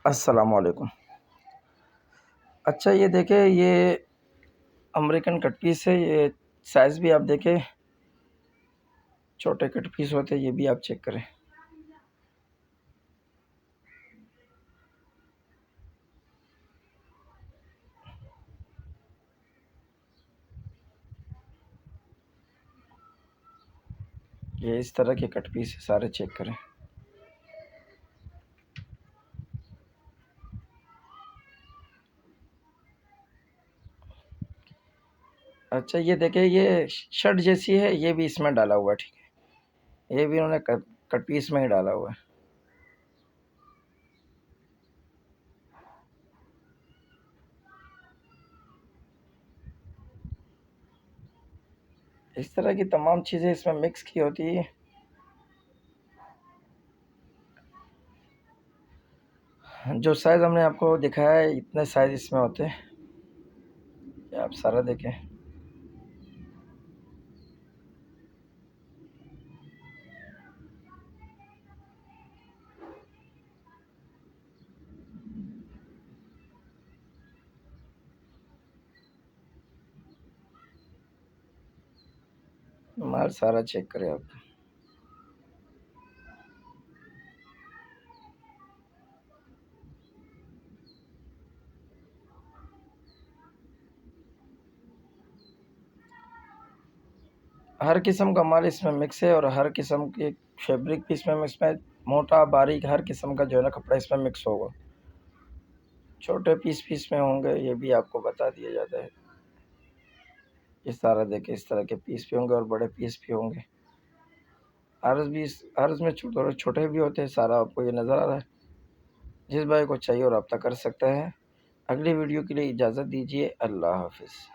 अस्सलामुअलैकुम। अच्छा ये देखें, ये अमेरिकन कट पीस है। ये साइज़ भी आप देखें, छोटे कट पीस होते हैं, ये भी आप चेक करें। ये इस तरह के कट पीस है, सारे चेक करें। अच्छा ये देखें, ये शर्ट जैसी है, ये भी इसमें डाला हुआ है, ठीक है। ये भी उन्होंने कट पीस में ही डाला हुआ है। इस तरह की तमाम चीज़ें इसमें मिक्स की होती है। जो साइज़ हमने आपको दिखाया है, इतने साइज़ इसमें होते हैं। ये आप सारा देखें। माल सारा चेक करें आप। हर किस्म का माल इसमें मिक्स है और हर किस्म के फैब्रिक भी इसमें मोटा बारीक हर किस्म का जो है ना कपड़ा इसमें मिक्स होगा। छोटे पीस में होंगे, ये भी आपको बता दिया जाता है। ये सारा देखिए, इस तरह के पीस भी होंगे और बड़े पीस भी होंगे। अर्ज में छोटे छोटे भी होते हैं। सारा आपको ये नज़र आ रहा है। जिस भाई को चाहिए और रब्ता कर सकता है। अगली वीडियो के लिए इजाज़त दीजिए। अल्लाह हाफिज़।